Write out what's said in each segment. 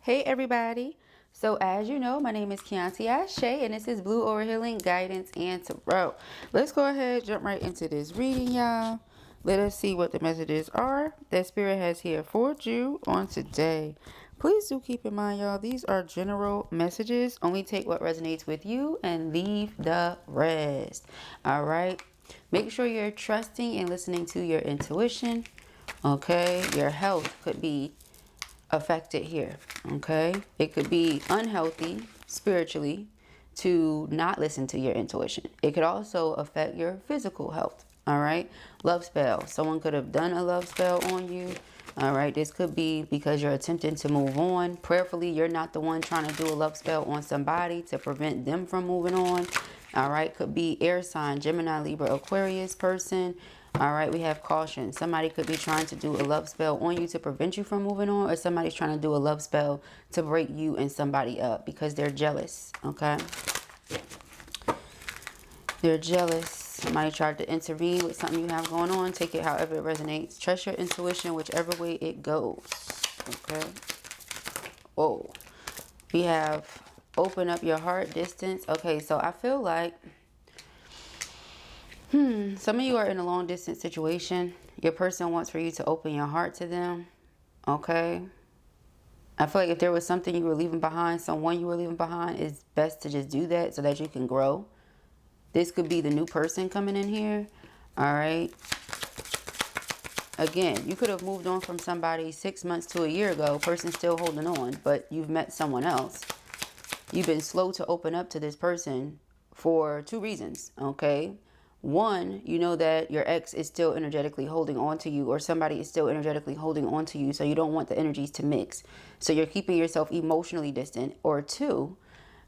Hey everybody, so as you know, my name is Kianti Ayshea and this is Blue Aura Healing Guidance and Tarot. Let's go ahead, jump right into this reading, y'all. Let us see what the messages are that Spirit has here for you on today. Please do keep in mind, y'all, these are general messages. Only take what resonates with you and leave the rest. All right, make sure you're trusting and listening to your intuition. Okay, your health could be affected here. Okay, it could be unhealthy spiritually to not listen to your intuition. It could also affect your physical health. All right, love spell, someone could have done a love spell on you. All right, this could be because you're attempting to move on prayerfully. You're not the one trying to do a love spell on somebody to prevent them from moving on. All right, could be air sign, Gemini, Libra, Aquarius person. All right, we have caution. Somebody could be trying to do a love spell on you to prevent you from moving on, or somebody's trying to do a love spell to break you and somebody up because they're jealous. Okay, they're jealous. Somebody tried to intervene with something you have going on. Take it however it resonates. Trust your intuition whichever way it goes. Okay. Whoa. We have open up your heart, distance. Okay, so I feel like some of you are in a long distance situation. Your person wants for you to open your heart to them. Okay. I feel like if there was something you were leaving behind, someone you were leaving behind, it's best to just do that so that you can grow. This could be the new person coming in here. All right. Again, you could have moved on from somebody 6 months to a year ago. Person still holding on, but you've met someone else. You've been slow to open up to this person for two reasons. Okay. One, you know that your ex is still energetically holding on to you, or somebody is still energetically holding on to you. So you don't want the energies to mix. So you're keeping yourself emotionally distant. Or two,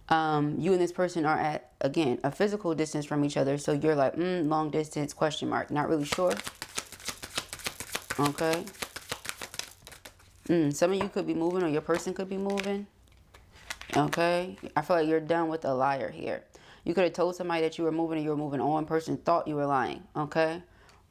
you and this person are at, again, a physical distance from each other. So you're like, long distance, question mark. Not really sure. Okay. Some of you could be moving, or your person could be moving. Okay. I feel like you're done with a liar here. You could have told somebody that you were moving and you were moving on. Person thought you were lying. Okay.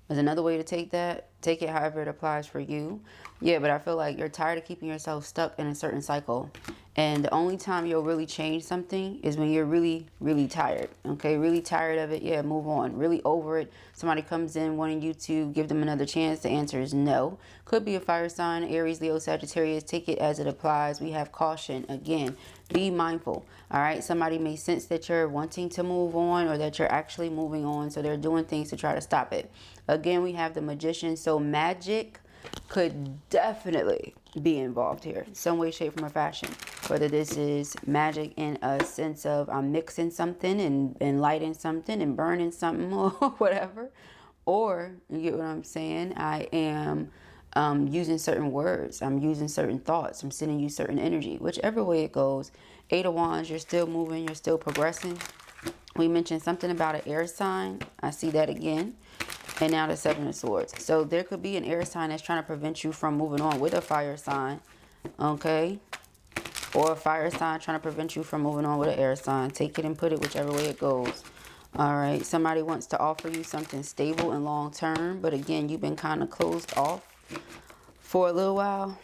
There's another way to take that. Take it however it applies for you. Yeah, but I feel like you're tired of keeping yourself stuck in a certain cycle. And the only time you'll really change something is when you're really, really tired. Okay, really tired of it. Yeah, move on. Really over it. Somebody comes in wanting you to give them another chance. The answer is no. Could be a fire sign, Aries, Leo, Sagittarius. Take it as it applies. We have caution. Again, be mindful. All right, somebody may sense that you're wanting to move on, or that you're actually moving on. So they're doing things to try to stop it. Again, we have the Magician. So magic could definitely be involved here, some way, shape, form, or fashion. Whether this is magic in a sense of I'm mixing something and lighting something and burning something or whatever, or you get what I'm saying, I am using certain words, I'm using certain thoughts, I'm sending you certain energy. Whichever way it goes. 8 of Wands, you're still moving, you're still progressing. We mentioned something about an air sign. I see that again. And now the 7 of Swords. So there could be an air sign that's trying to prevent you from moving on with a fire sign. Okay. Or a fire sign trying to prevent you from moving on with an air sign. Take it and put it whichever way it goes. All right. Somebody wants to offer you something stable and long term. But again, you've been kind of closed off for a little while.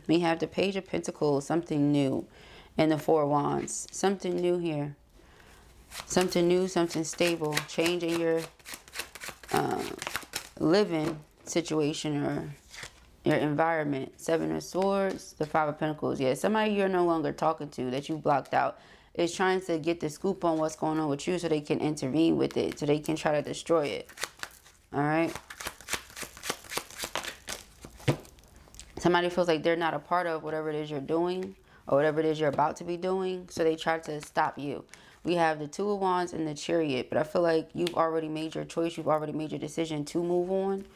We have the Page of Pentacles. Something new. And the 4 of Wands. Something new here. Something new, something stable. Change in your living situation or your environment. 7 of Swords, the 5 of Pentacles. Yeah, somebody you're no longer talking to that you blocked out is trying to get the scoop on what's going on with you so they can intervene with it, so they can try to destroy it. All right. Somebody feels like they're not a part of whatever it is you're doing or whatever it is you're about to be doing, so they try to stop you. We have the 2 of Wands and the Chariot, but I feel like you've already made your choice. You've already made your decision to move on.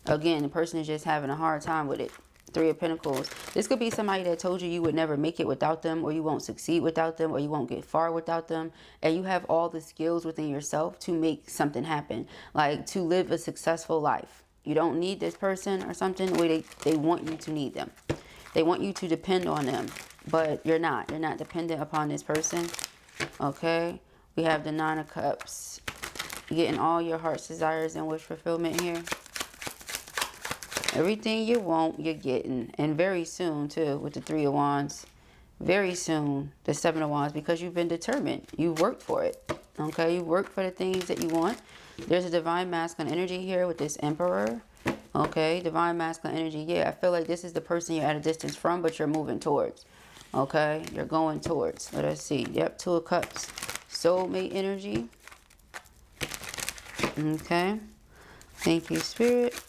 Again, the person is just having a hard time with it. 3 of Pentacles. This could be somebody that told you you would never make it without them, or you won't succeed without them, or you won't get far without them. And you have all the skills within yourself to make something happen, like to live a successful life. You don't need this person or something the way they want you to need them. They want you to depend on them, but you're not. You're not dependent upon this person. Okay, we have the 9 of Cups. You're getting all your heart's desires and wish fulfillment here. Everything you want, you're getting. And very soon, too, with the Three of Wands. Very soon, the Seven of Wands, because you've been determined. You've worked for it. Okay? You worked for the things that you want. There's a divine masculine energy here with this Emperor. Okay? Divine masculine energy. Yeah, I feel like this is the person you're at a distance from, but you're moving towards. Okay? You're going towards. Let us see. Yep, Two of Cups. Soulmate energy. Okay? Thank you, Spirit.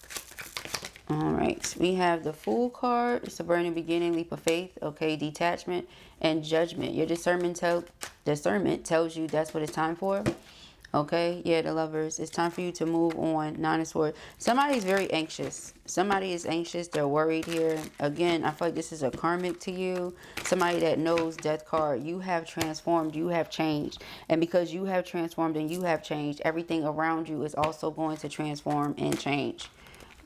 All right, we have the Fool card. It's a brand new beginning, leap of faith, okay, detachment and judgment. Your discernment tells you that's what it's time for. Okay, yeah, the Lovers. It's time for you to move on. Nine of Swords. Somebody's very anxious. Somebody is anxious. They're worried here. Again, I feel like this is a karmic to you. Somebody that knows Death card. You have transformed. You have changed. And because you have transformed and you have changed, everything around you is also going to transform and change.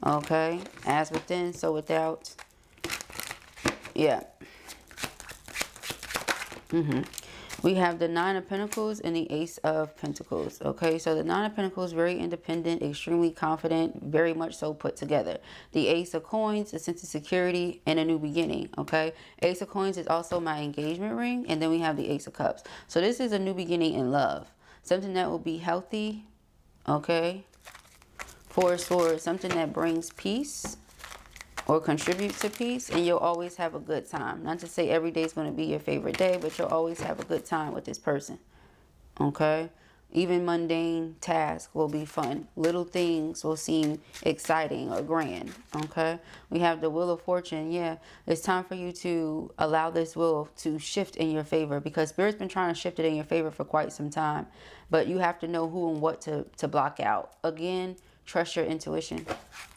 Okay, as within, so without. Yeah. We have the Nine of Pentacles and the Ace of Pentacles. Okay, so the Nine of Pentacles, very independent, extremely confident, very much so put together. The Ace of Coins, a sense of security and a new beginning. Okay, Ace of Coins is also my engagement ring. And then we have the Ace of Cups. So this is a new beginning in love. Something that will be healthy. Okay. Four of Swords, something that brings peace or contributes to peace, and you'll always have a good time. Not to say every day is going to be your favorite day, but you'll always have a good time with this person. Okay? Even mundane tasks will be fun. Little things will seem exciting or grand. Okay? We have the Wheel of Fortune. Yeah, it's time for you to allow this wheel to shift in your favor, because Spirit's been trying to shift it in your favor for quite some time. But you have to know who and what to block out. Again, trust your intuition.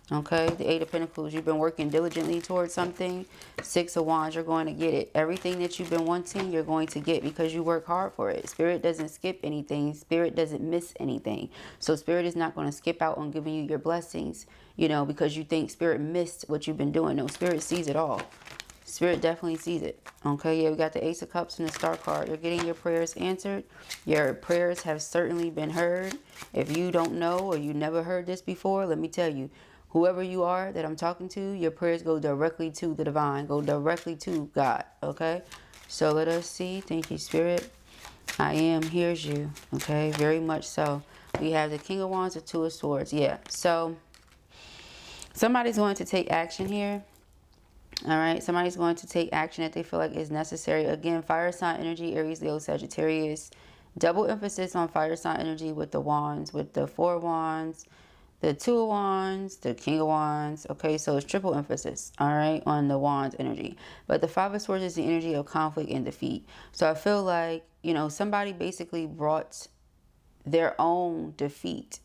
Okay, the Eight of Pentacles, you've been working diligently towards something. Six of Wands, you're going to get it. Everything that you've been wanting, you're going to get because you work hard for it. Spirit doesn't skip anything. Spirit doesn't miss anything. So Spirit is not going to skip out on giving you your blessings, you know, because you think Spirit missed what you've been doing. No, Spirit sees it all. Spirit definitely sees it. Okay, yeah, we got the Ace of Cups and the Star card. You're getting your prayers answered. Your prayers have certainly been heard. If you don't know or you never heard this before, let me tell you, whoever you are that I'm talking to, your prayers go directly to the divine, go directly to God. Okay, so let us see. Thank you, Spirit. I am hears you. Okay, very much so. We have the King of Wands, the Two of Swords. Yeah, so somebody's going to take action here. All right, somebody's going to take action that they feel like is necessary. Again, fire sign energy, Aries, Leo, Sagittarius. Double emphasis on fire sign energy with the wands, with the Four of Wands, the Two of Wands, the King of Wands. Okay, so it's triple emphasis, all right, on the Wands energy. But the Five of Swords is the energy of conflict and defeat. So I feel like, you know, somebody basically brought their own defeat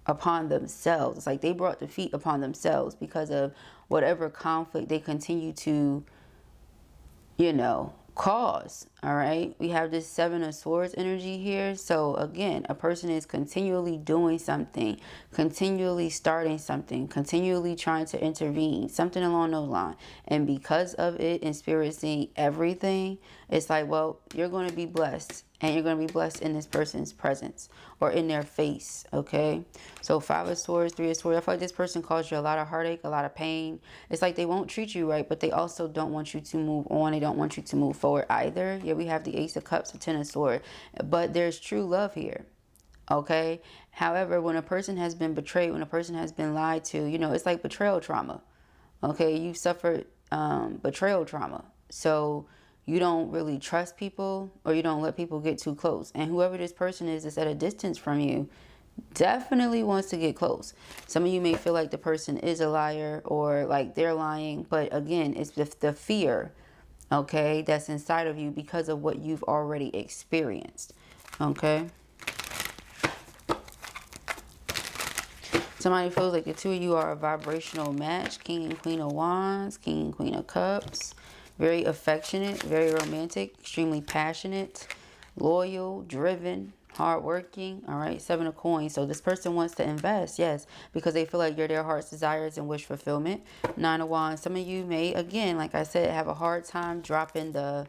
upon themselves. It's like they brought defeat upon themselves because of whatever conflict they continue to, you know, cause. All right, we have this Seven of Swords energy here. So again, a person is continually doing something, continually starting something, continually trying to intervene, something along those lines. And because of it, and Spirit seeing everything, it's like, well, you're going to be blessed. And you're going to be blessed in this person's presence or in their face, okay? So Five of Swords, Three of Swords. I feel like this person caused you a lot of heartache, a lot of pain. It's like they won't treat you right, but they also don't want you to move on. They don't want you to move forward either. Yeah, we have the Ace of Cups, the Ten of Swords. But there's true love here, okay? However, when a person has been betrayed, when a person has been lied to, you know, it's like betrayal trauma, okay? You've suffered betrayal trauma. So you don't really trust people, or you don't let people get too close. And whoever this person is that's at a distance from you definitely wants to get close. Some of you may feel like the person is a liar or like they're lying. But again, it's the fear, okay, that's inside of you because of what you've already experienced, okay? Somebody feels like the two of you are a vibrational match. King and Queen of Wands, King and Queen of Cups. Very affectionate, very romantic, extremely passionate, loyal, driven, hardworking. All right, Seven of Coins. So this person wants to invest, yes, because they feel like you're their heart's desires and wish fulfillment. Nine of Wands. Some of you may, again, like I said, have a hard time dropping the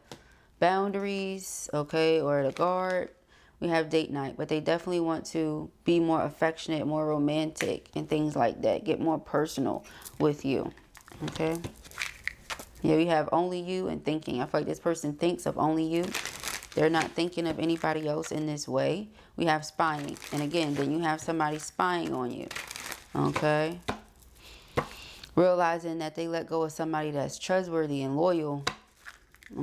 boundaries, okay, or the guard. We have date night, but they definitely want to be more affectionate, more romantic, and things like that. Get more personal with you. Okay. Yeah, we have only you and thinking. I feel like this person thinks of only you. They're not thinking of anybody else in this way. We have spying. And again, then you have somebody spying on you. Okay. Realizing that they let go of somebody that's trustworthy and loyal.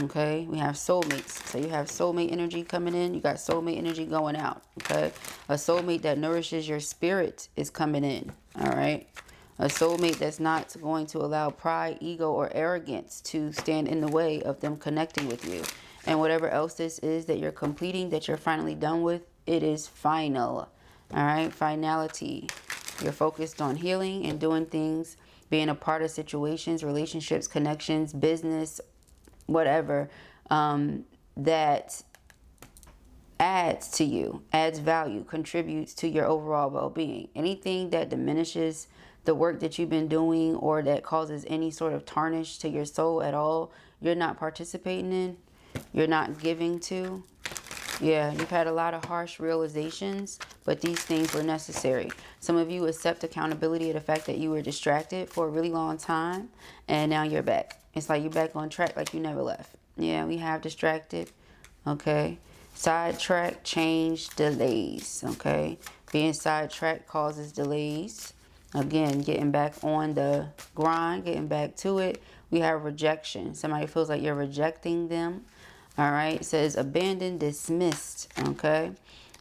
Okay. We have soulmates. So you have soulmate energy coming in. You got soulmate energy going out. Okay. A soulmate that nourishes your spirit is coming in. All right. A soulmate that's not going to allow pride, ego, or arrogance to stand in the way of them connecting with you. And whatever else this is that you're completing, that you're finally done with, it is final. All right, finality. You're focused on healing and doing things, being a part of situations, relationships, connections, business, whatever, that adds to you, adds value, contributes to your overall well-being. Anything that diminishes the work that you've been doing or that causes any sort of tarnish to your soul at all, you're not participating in. You're not giving to. Yeah, you've had a lot of harsh realizations, but these things were necessary. Some of you accept accountability of the fact that you were distracted for a really long time, and now you're back. It's like you're back on track like you never left. Yeah, we have distracted. Okay. Sidetrack, change, delays. Okay. Being sidetracked causes delays. Again, getting back on the grind, getting back to it. We have rejection. Somebody feels like you're rejecting them. All right. It says abandoned, dismissed. Okay.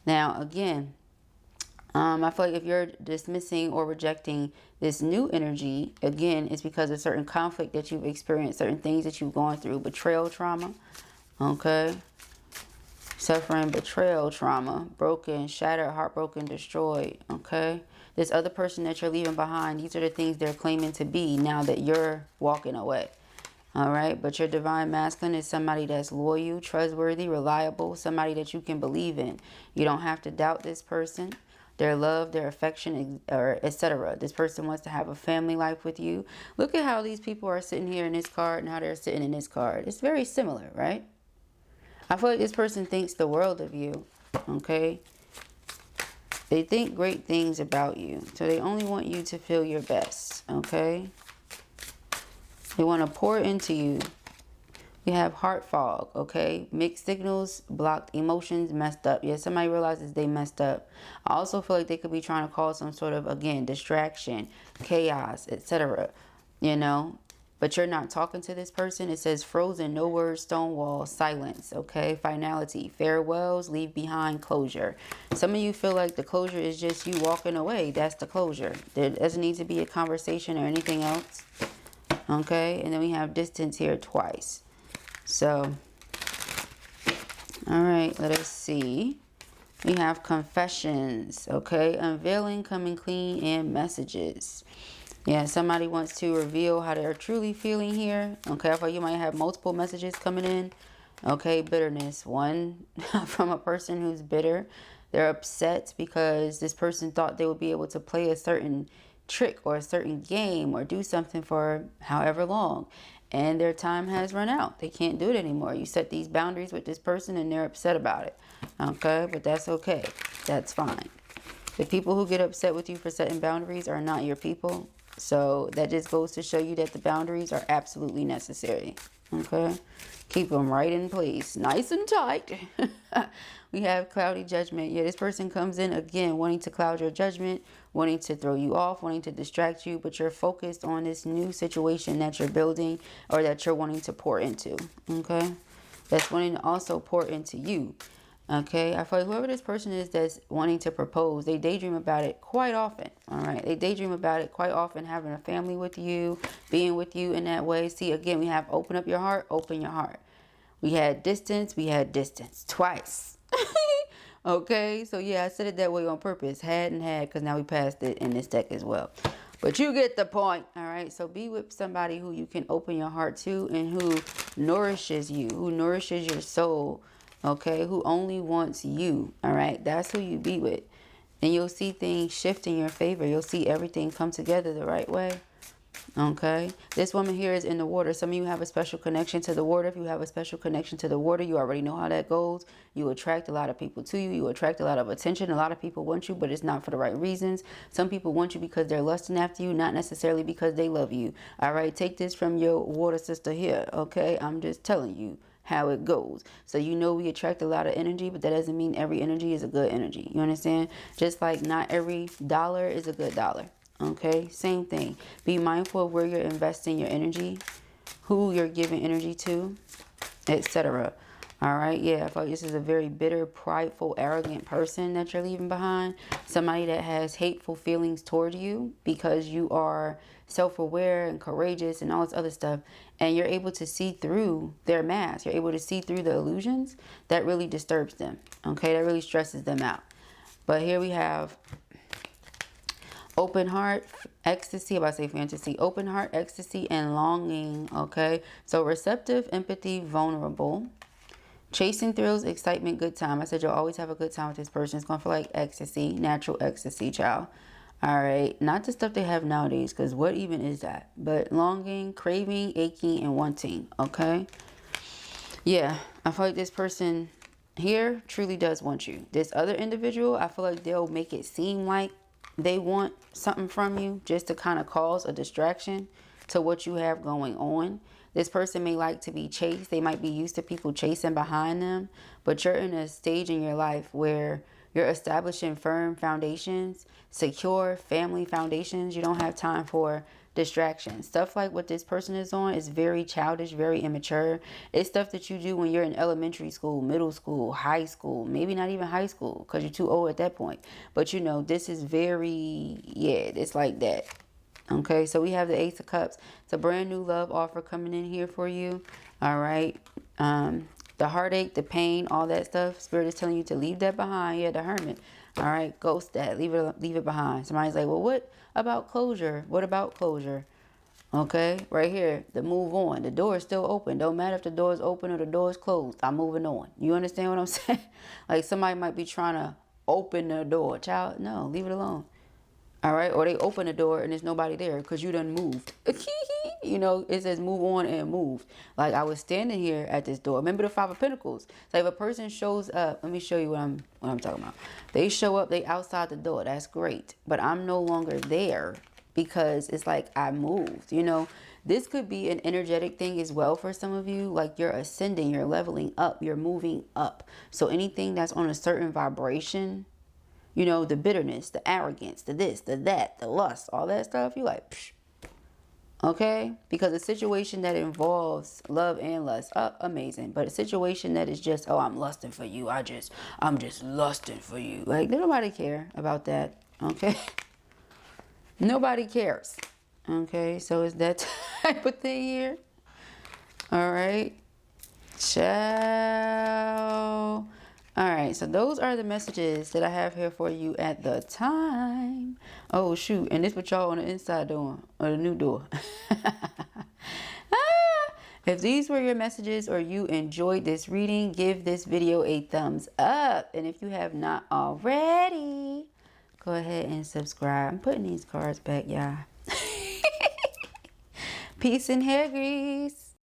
Now, again, I feel like if you're dismissing or rejecting this new energy, again, it's because of certain conflict that you've experienced, certain things that you've gone through, betrayal trauma. Okay. Suffering betrayal trauma, broken, shattered, heartbroken, destroyed. Okay. This other person that you're leaving behind, these are the things they're claiming to be now that you're walking away. All right. But your divine masculine is somebody that's loyal, trustworthy, reliable, somebody that you can believe in. You don't have to doubt this person, their love, their affection, or etc. This person wants to have a family life with you. Look at how these people are sitting here in this card and how they're sitting in this card. It's very similar, right? I feel like this person thinks the world of you. Okay. They think great things about you. So they only want you to feel your best. Okay. They want to pour into you. We have heart fog. Okay. Mixed signals, blocked emotions, messed up. Yeah, somebody realizes they messed up. I also feel like they could be trying to cause some sort of, again, distraction, chaos, etc. You know. But you're not talking to this person. It says frozen, no words, stone wall, silence. Okay, finality, farewells, leave behind, closure. Some of you feel like the closure is just you walking away. That's the closure. There doesn't need to be a conversation or anything else. Okay, and then we have distance here twice. So, all right, let us see. We have confessions. Okay, unveiling, coming clean, and messages. Yeah, somebody wants to reveal how they're truly feeling here. Okay, I thought you might have multiple messages coming in. Okay, bitterness. One from a person who's bitter. They're upset because this person thought they would be able to play a certain trick or a certain game or do something for however long. And their time has run out. They can't do it anymore. You set these boundaries with this person and they're upset about it. Okay, but that's okay. That's fine. The people who get upset with you for setting boundaries are not your people. So that just goes to show you that the boundaries are absolutely necessary. Okay. Keep them right in place. Nice and tight. We have cloudy judgment. Yeah, this person comes in again wanting to cloud your judgment, wanting to throw you off, wanting to distract you. But you're focused on this new situation that you're building or that you're wanting to pour into. Okay. That's wanting to also pour into you. Okay, I feel like whoever this person is that's wanting to propose, they daydream about it quite often. All right, they daydream about it quite often, having a family with you, being with you in that way. See, again, we have open up your heart, open your heart. We had distance twice. Okay, so yeah, I said it that way on purpose. Had and had, because now we passed it in this deck as well. But you get the point. All right, so be with somebody who you can open your heart to and who nourishes you, who nourishes your soul. Okay, who only wants you. All right, that's who you be with. And you'll see things shift in your favor. You'll see everything come together the right way. Okay, this woman here is in the water. Some of you have a special connection to the water. If you have a special connection to the water, you already know how that goes. You attract a lot of people to you. You attract a lot of attention. A lot of people want you, but it's not for the right reasons. Some people want you because they're lusting after you, not necessarily because they love you. All right, take this from your water sister here. Okay, I'm just telling you how it goes. So you know we attract a lot of energy, but that doesn't mean every energy is a good energy. You understand? Just like not every dollar is a good dollar. Okay, same thing. Be mindful of where you're investing your energy, who you're giving energy to, etc. All right, yeah, I feel like this is a very bitter, prideful, arrogant person that you're leaving behind. Somebody that has hateful feelings toward you because you are self-aware and courageous and all this other stuff. And you're able to see through their mask. You're able to see through the illusions. That really disturbs them. Okay, that really stresses them out. But here we have open heart, ecstasy, I'm about to say fantasy, open heart, ecstasy, and longing, okay? So receptive, empathy, vulnerable, chasing thrills, excitement, good time. I said you'll always have a good time with this person. It's going to feel like ecstasy, natural ecstasy, child. All right, not the stuff they have nowadays, because what even is that? But longing, craving, aching, and wanting, okay? Yeah, I feel like this person here truly does want you. This other individual, I feel like they'll make it seem like they want something from you just to kind of cause a distraction to what you have going on. This person may like to be chased. They might be used to people chasing behind them, but you're in a stage in your life where you're establishing firm foundations, secure family foundations. You don't have time for distractions. Stuff like what this person is on is very childish, very immature. It's stuff that you do when you're in elementary school, middle school, high school, maybe not even high school because you're too old at that point. But you know, this is very, yeah, it's like that. Okay, so we have the Ace of Cups. It's a brand new love offer coming in here for you. All right. The heartache, the pain, all that stuff. Spirit is telling you to leave that behind. Yeah, the Hermit. All right, ghost that. Leave it behind. Somebody's like, well, what about closure? What about closure? Okay, right here, the move on. The door is still open. Don't matter if the door is open or the door is closed. I'm moving on. You understand what I'm saying? Like somebody might be trying to open the door. Child, no, leave it alone. All right, or they open the door and there's nobody there because you done moved. You know, it says move on and move. Like I was standing here at this door. Remember the Five of Pentacles? So if a person shows up, let me show you what I'm talking about. They show up, they outside the door. That's great, but I'm no longer there because it's like I moved. You know, this could be an energetic thing as well for some of you. Like you're ascending, you're leveling up, you're moving up. So anything that's on a certain vibration. You know, the bitterness, the arrogance, the this, the that, the lust, all that stuff. You like, psh. Okay? Because a situation that involves love and lust, amazing. But a situation that is just, oh, I'm lusting for you. I'm just lusting for you. Like, nobody care about that. Okay? Nobody cares. Okay? So it's that type of thing here. All right? Ciao. All right, so those are the messages that I have here for you at the time. Oh, shoot. And this what y'all on the inside doing, or the new door. If these were your messages or you enjoyed this reading, give this video a thumbs up. And if you have not already, go ahead and subscribe. I'm putting these cards back, y'all. Peace and hair grease.